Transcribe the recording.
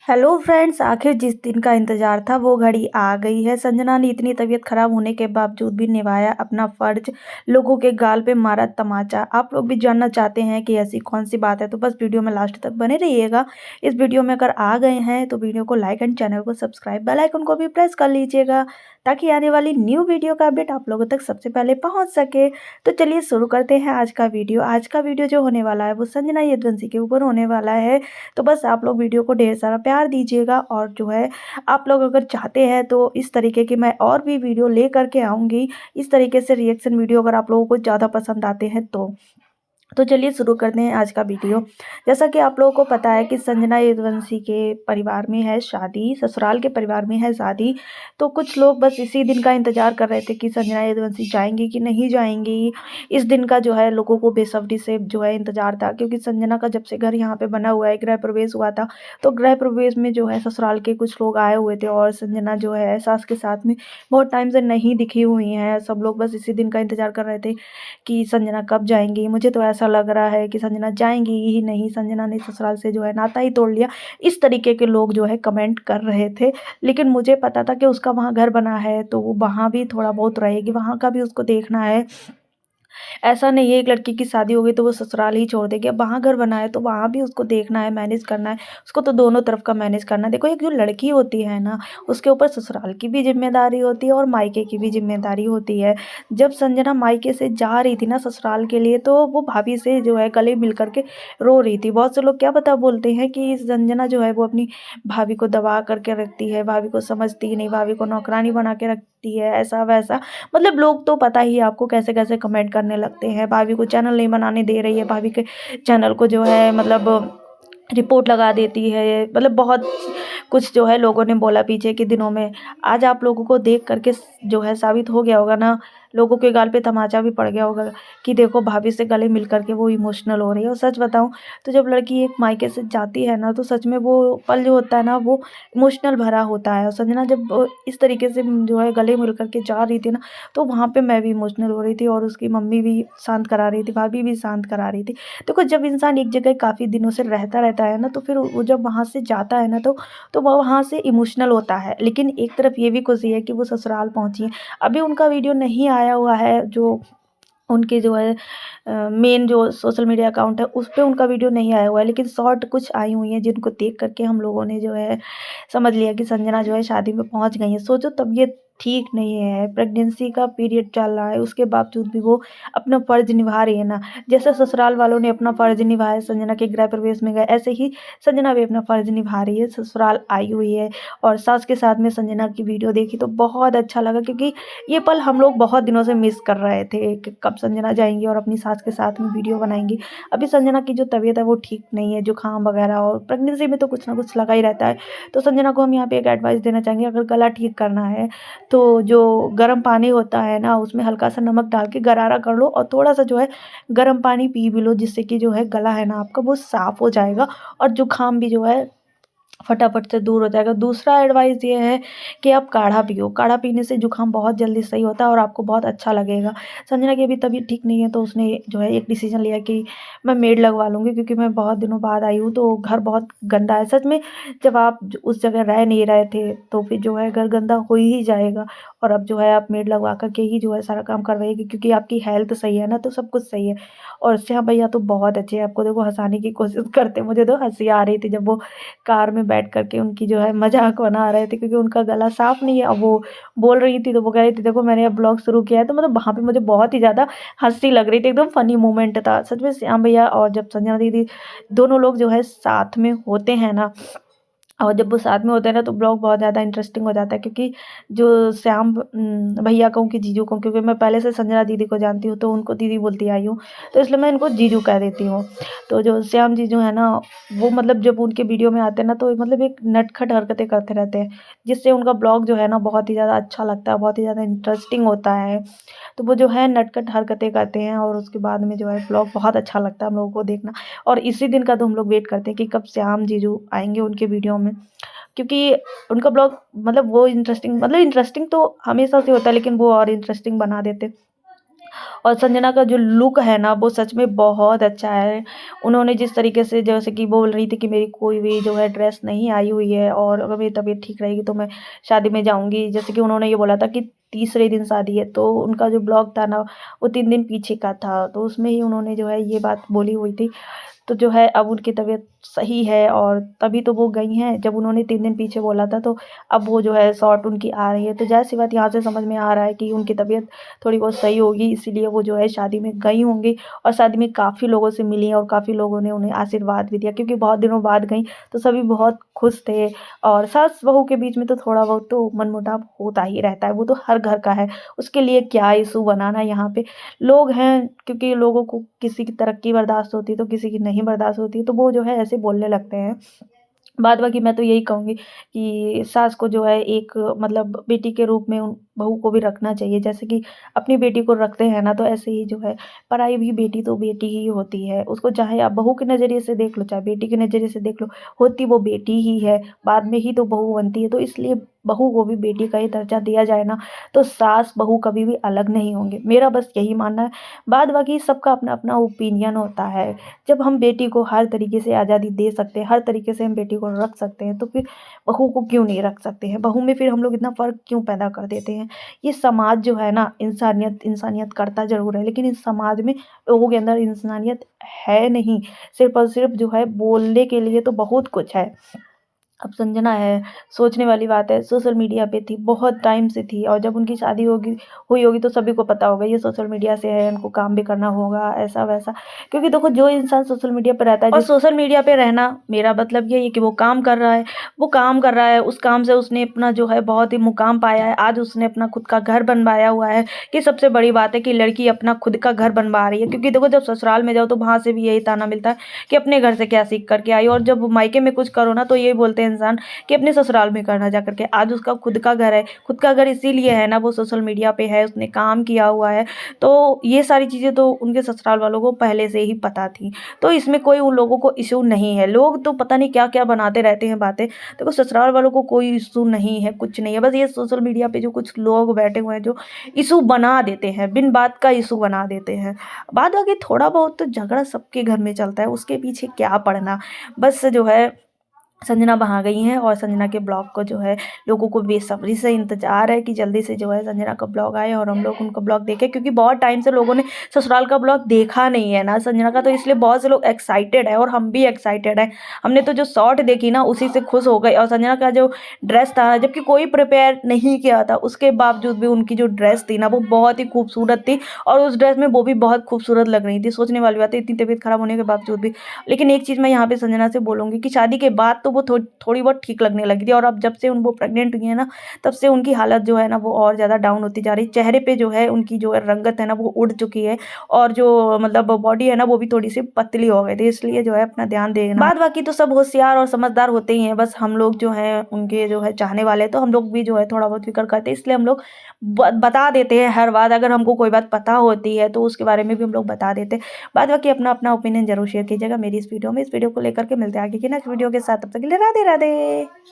Hello friends, आखिर जिस दिन का इंतज़ार था वो घड़ी आ गई है। संजना ने इतनी तबीयत खराब होने के बावजूद भी निभाया अपना फ़र्ज़, लोगों के गाल पे मारा तमाचा। आप लोग भी जानना चाहते हैं कि ऐसी कौन-सी बात है, तो बस वीडियो में लास्ट तक बने रहिएगा। इस वीडियो में अगर आ गए हैं तो वीडियो को लाइक एंड चैनल को सब्सक्राइब, बेल आइकन को भी प्रेस कर लीजिएगा ताकि आने वाली न्यू वीडियो का अपडेट आप लोगों तक सबसे पहले पहुँच सके। तो चलिए शुरू करते हैं आज का वीडियो। आज का वीडियो जो होने वाला है वो संजना यदुवंशी के ऊपर होने वाला है। तो बस आप लोग वीडियो को ढेर सारा प्यार दीजिएगा और जो है आप लोग अगर चाहते हैं तो इस तरीके की मैं और भी वीडियो ले करके आऊँगी। इस तरीके से रिएक्शन वीडियो अगर आप लोगों को ज़्यादा पसंद आते हैं तो चलिए शुरू करते हैं आज का वीडियो। जैसा कि आप लोगों को पता है कि संजना यदुवंशी के परिवार में है शादी, ससुराल के परिवार में है शादी। तो कुछ लोग बस इसी दिन का इंतज़ार कर रहे थे कि संजना यदुवंशी जाएँगी कि नहीं जाएँगी। इस दिन का जो है लोगों को बेसब्री से जो है इंतज़ार था, क्योंकि संजना का जब से घर यहाँ पे बना हुआ है, गृह प्रवेश हुआ था, तो गृह प्रवेश में जो है ससुराल के कुछ लोग आए हुए थे और संजना जो है सास के साथ में बहुत टाइम से नहीं दिखी हुई हैं। सब लोग बस इसी दिन का इंतज़ार कर रहे थे कि संजना कब जाएँगी। मुझे तो ऐसा लग रहा है कि संजना जाएँगी ही नहीं, संजना ने ससुराल से जो है नाता ही तोड़ लिया। इस तरीके के लोग जो है कमेंट कर रहे थे। लेकिन मुझे पता था कि उसका वहाँ घर बना है तो वो वहाँ भी थोड़ा बहुत रहेगी, वहाँ का भी उसको देखना है। ऐसा नहीं है एक लड़की की शादी हो गई तो वो ससुराल ही छोड़ देगी। अब वहाँ घर बना है तो वहाँ भी उसको देखना है, मैनेज करना है। उसको तो दोनों तरफ का मैनेज करना है। देखो, एक जो लड़की होती है ना, उसके ऊपर ससुराल की भी ज़िम्मेदारी होती है और मायके की भी ज़िम्मेदारी होती है। जब संजना मायके से जा रही थी ना ससुराल के लिए, तो वो भाभी से जो है गले मिल कर के रो रही थी। बहुत से लोग क्या पता बोलते हैं कि संजना जो है वो अपनी भाभी को दबा करके रखती है, भाभी को समझती ही नहीं, भाभी को नौकरानी बना के रखती है, ऐसा-वैसा। मतलब लोग तो पता ही है आपको कैसे-कैसे कमेंट करने लगते हैं। भाभी को चैनल नहीं बनाने दे रही है, भाभी के चैनल को जो है मतलब रिपोर्ट लगा देती है। मतलब बहुत कुछ जो है लोगों ने बोला पीछे के दिनों में। आज आप लोगों को देख कर के जो है साबित हो गया होगा ना, लोगों के गाल पे तमाचा भी पड़ गया होगा कि देखो भाभी से गले मिल कर के वो इमोशनल हो रही है। और सच बताऊँ तो जब लड़की एक मायके से जाती है ना, तो सच में वो पल जो होता है ना वो इमोशनल भरा होता है। और संजना जब इस तरीके से जो है गले मिल कर के जा रही थी ना, तो वहाँ पे मैं भी इमोशनल हो रही थी और उसकी मम्मी भी शांत करा रही थी, भाभी भी शांत करा रही थी। देखो, जब इंसान एक जगह काफ़ी दिनों से रहता है ना, तो फिर वो जब वहाँ से जाता है ना, तो वो वहाँ से इमोशनल होता है। लेकिन एक तरफ ये भी खुशी है कि वो ससुराल पहुँची हैं। अभी उनका वीडियो नहीं आया हुआ है, जो उनके जो है मेन जो सोशल मीडिया अकाउंट है उस पे उनका वीडियो नहीं आया हुआ है, लेकिन शॉर्ट कुछ आई हुई हैं जिनको देख कर के हम लोगों ने जो है समझ लिया कि संजना जो है शादी में पहुँच गई हैं। सोचो, तबीयत ठीक नहीं है, प्रेगनेंसी का पीरियड चल रहा है, उसके बावजूद भी वो अपना फ़र्ज़ निभा रही है ना। जैसे ससुराल वालों ने अपना फ़र्ज़ निभाया, संजना के गृह प्रवेश में गए, ऐसे ही संजना भी अपना फ़र्ज़ निभा रही है, ससुराल आई हुई है। और सास के साथ में संजना की वीडियो देखी तो बहुत अच्छा लगा, क्योंकि ये पल हम लोग बहुत दिनों से मिस कर रहे थे कि कब संजना जाएँगी और अपनी सास के साथ में वीडियो बनाएँगी। अभी संजना की जो तबीयत है वो ठीक नहीं है, जुकाम वगैरह, और प्रेगनेंसी में तो कुछ ना कुछ लगा ही रहता है। तो संजना को हम यहाँ पे एक एडवाइस देना चाहेंगे, अगर गला ठीक करना है तो जो गर्म पानी होता है ना, उसमें हल्का सा नमक डाल के गरारा कर लो और थोड़ा सा जो है गर्म पानी पी भी लो, जिससे कि जो है गला है ना आपका वो साफ़ हो जाएगा और जुकाम भी जो है फटाफट से दूर हो जाएगा। दूसरा एडवाइस ये है कि आप काढ़ा पियो। काढ़ा पीने से जुकाम बहुत जल्दी सही होता है और आपको बहुत अच्छा लगेगा। संजना की अभी तबीयत ठीक नहीं है, तो उसने जो है एक डिसीज़न लिया कि मैं मेड लगवा लूँगी, क्योंकि मैं बहुत दिनों बाद आई हूँ तो घर बहुत गंदा है। सच में जब आप उस जगह रह नहीं रहे थे तो फिर जो है घर गंदा हो ही जाएगा। और अब जो है आप मेड लगवा कर के ही जो है सारा काम करवाइएगा, क्योंकि आपकी हेल्थ सही है ना, तो सब कुछ सही है। और श्याम भैया तो बहुत अच्छे हैं, आपको देखो हँसाने की कोशिश करते, मुझे तो हँसी आ रही थी जब वो कार में बैठ कर के उनकी जो है मज़ाक बना रहे थे, क्योंकि उनका गला साफ़ नहीं है। अब वो बोल रही थी तो वो कह रही थी देखो मैंने अब ब्लॉग शुरू किया है, तो मतलब वहाँ पे मुझे बहुत ही ज़्यादा हँसी लग रही थी, एकदम फ़नी मोमेंट था। सच में श्याम भैया और जब संजना दीदी दोनों लोग जो है साथ में होते हैं ना, और जब वो साथ में होते हैं ना, तो ब्लॉग बहुत ज़्यादा इंटरेस्टिंग हो जाता है, क्योंकि जो श्याम भैया कहूँ कि जीजू कहूँ, क्योंकि मैं पहले से संजना दीदी को जानती हूँ तो उनको दीदी बोलती आई हूँ, तो इसलिए मैं इनको जीजू कह देती हूँ। तो जो श्याम जीजू है ना, वो मतलब जब उनके वीडियो में आते हैं ना, तो मतलब एक नटखट हरकतें करते रहते हैं, जिससे उनका ब्लॉग जो है ना बहुत ही ज़्यादा अच्छा लगता है, बहुत ही ज़्यादा इंटरेस्टिंग होता है। तो वो जो है नटखट हरकतें करते हैं और उसके बाद में जो है ब्लॉग बहुत अच्छा लगता है हम लोगों को देखना। और इसी दिन का तो हम लोग वेट करते हैं कि कब श्याम जीजू आएँगे उनके वीडियो में, क्योंकि उनका ब्लॉग मतलब वो इंटरेस्टिंग, मतलब इंटरेस्टिंग तो हमेशा से होता है, लेकिन वो और इंटरेस्टिंग बना देते। और संजना का जो लुक है ना वो सच में बहुत अच्छा है। उन्होंने जिस तरीके से जैसे कि बोल रही थी कि मेरी कोई भी जो है ड्रेस नहीं आई हुई है और अगर मेरी तबीयत ठीक रहेगी तो मैं शादी में जाऊँगी। जैसे कि उन्होंने ये बोला था कि तीसरे दिन शादी है, तो उनका जो ब्लॉग था ना वो 3 दिन पीछे का था। तो उसमें ही उन्होंने जो है ये बात बोली हुई थी। तो जो है अब उनकी तबीयत सही है और तभी तो वो गई हैं। जब उन्होंने 3 दिन पीछे बोला था तो अब वो जो है शॉर्ट उनकी आ रही है। तो ज़ाहिर-सी बात यहाँ से समझ में आ रहा है कि उनकी तबीयत थोड़ी बहुत सही होगी, इसीलिए वो जो है शादी में गई होंगी और शादी में काफ़ी लोगों से मिली और काफ़ी लोगों ने उन्हें आशीर्वाद भी दिया, क्योंकि बहुत दिनों बाद गईं तो सभी बहुत खुश थे। और सास-बहू के बीच में तो थोड़ा बहुत तो मनमुटाव होता ही रहता है, वो तो हर घर का है। उसके लिए क्या इश्यू बनाना यहाँ पे। लोग हैं, क्योंकि लोगों को किसी की तरक्की बर्दाश्त होती है तो किसी की नहीं बर्दाश्त होती है, तो वो जो है ऐसे बोलने लगते हैं। बाद बाकी मैं तो यही कहूँगी कि सास को जो है एक मतलब बेटी के रूप में उन बहू को भी रखना चाहिए। जैसे कि अपनी बेटी को रखते हैं ना, तो ऐसे ही जो है पराई भी बेटी तो बेटी ही होती है। उसको चाहे आप बहू के नज़रिए से देख लो, चाहे बेटी के नज़रिए से देख लो, होती वो बेटी ही है, बाद में ही तो बहू बनती है। तो इसलिए बहू को भी बेटी का ही दर्जा दिया जाए ना, तो सास बहू कभी भी अलग नहीं होंगे। मेरा बस यही मानना है। बाद बाकी सबका अपना-अपना ओपिनियन होता है। जब हम बेटी को हर तरीके से आज़ादी दे सकते हैं, हर तरीके से हम बेटी को रख सकते हैं, तो फिर बहू को क्यों नहीं रख सकते हैं? बहू में फिर हम लोग इतना फ़र्क क्यों पैदा कर देते हैं? ये समाज जो है ना, इंसानियत इंसानियत करता ज़रूर है, लेकिन इस समाज में लोगों के अंदर इंसानियत है नहीं। सिर्फ़ और सिर्फ़ जो है बोलने के लिए तो बहुत कुछ है। अब संजना है, सोचने वाली बात है, सोशल मीडिया पे थी, बहुत टाइम से थी और जब उनकी शादी हुई होगी तो सभी को पता होगा ये सोशल मीडिया से है, इनको काम भी करना होगा, ऐसा-वैसा। क्योंकि देखो जो इंसान सोशल मीडिया पे रहता है और सोशल मीडिया पे रहना मेरा मतलब यही है कि वो काम कर रहा है, वो काम कर रहा है, उस काम से उसने अपना जो है बहुत ही मुकाम पाया है। आज उसने अपना खुद का घर बनवाया हुआ है, कि सबसे बड़ी बात है कि लड़की अपना खुद का घर बनवा रही है। क्योंकि देखो जब ससुराल में जाओ तो वहाँ से भी यही ताना मिलता है कि अपने घर से क्या सीख कर के आई, और जब मायके में कुछ करो ना तो ये बोलते हैं इंसान कि अपने ससुराल में करना जा करके। आज उसका खुद का घर है, खुद का घर इसीलिए है ना वो सोशल मीडिया पे है, उसने काम किया हुआ है। तो ये सारी चीज़ें तो उनके ससुराल वालों को पहले से ही पता थी, तो इसमें कोई उन लोगों को इश्यू नहीं है। लोग तो पता नहीं क्या क्या बनाते रहते हैं बातें। देखो ससुराल वालों को कोई इश्यू नहीं है, कुछ नहीं है, बस ये सोशल मीडिया पे जो कुछ लोग बैठे हुए हैं जो इश्यू बना देते हैं, बिन बात का इश्यू बना देते हैं। बाद बाकी थोड़ा बहुत तो झगड़ा सबके घर में चलता है, उसके पीछे क्या पड़ना। बस जो है संजना वहाँ गई हैं और संजना के ब्लॉग को जो है लोगों को बेसब्री से इंतज़ार है कि जल्दी से जो है संजना का ब्लॉग आए और हम लोग उनका ब्लॉग देखें, क्योंकि बहुत टाइम से लोगों ने ससुराल का ब्लॉग देखा नहीं है ना संजना का, तो इसलिए बहुत से लोग एक्साइटेड है और हम भी एक्साइटेड हैं। हमने तो जो शॉर्ट देखी ना उसी से खुश हो गए, और संजना का जो ड्रेस था, जबकि कोई प्रिपेयर नहीं किया था उसके बावजूद भी उनकी जो ड्रेस थी ना वो बहुत ही खूबसूरत थी, और उस ड्रेस में वो भी बहुत खूबसूरत लग रही थी। सोचने वाली बात है, इतनी तबीयत खराब होने के बावजूद भी। लेकिन एक चीज़ मैं यहाँ पे संजना से बोलूँगी कि शादी के बाद तो वो थोड़ी बहुत ठीक लगने लगी थी, और अब जब से वो प्रेग्नेंट हुई है ना, तब से उनकी हालत जो है ना वो और ज़्यादा डाउन होती जा रही है। चेहरे पे जो है उनकी जो है रंगत है ना वो उड़ चुकी है, और जो मतलब बॉडी है ना वो भी थोड़ी-सी पतली हो गई थी, इसलिए जो है अपना ध्यान देना। बाद बाकी तो सब होशियार और समझदार होते ही हैं, बस हम लोग जो हैं उनके जो है चाहने वाले, तो हम लोग भी जो है थोड़ा बहुत फ़िक्र करते हैं, इसलिए हम लोग बता देते हैं हर बात। अगर हमको कोई बात पता होती है तो उसके बारे में भी हम लोग बता देते हैं। बाद बाकी अपना-अपना ओपिनियन ज़रूर शेयर कीजिएगा मेरी इस वीडियो में। इस वीडियो को लेकर के मिलते हैं आगे की नेक्स्ट वीडियो के साथ, तब तक के लिए राधे राधे।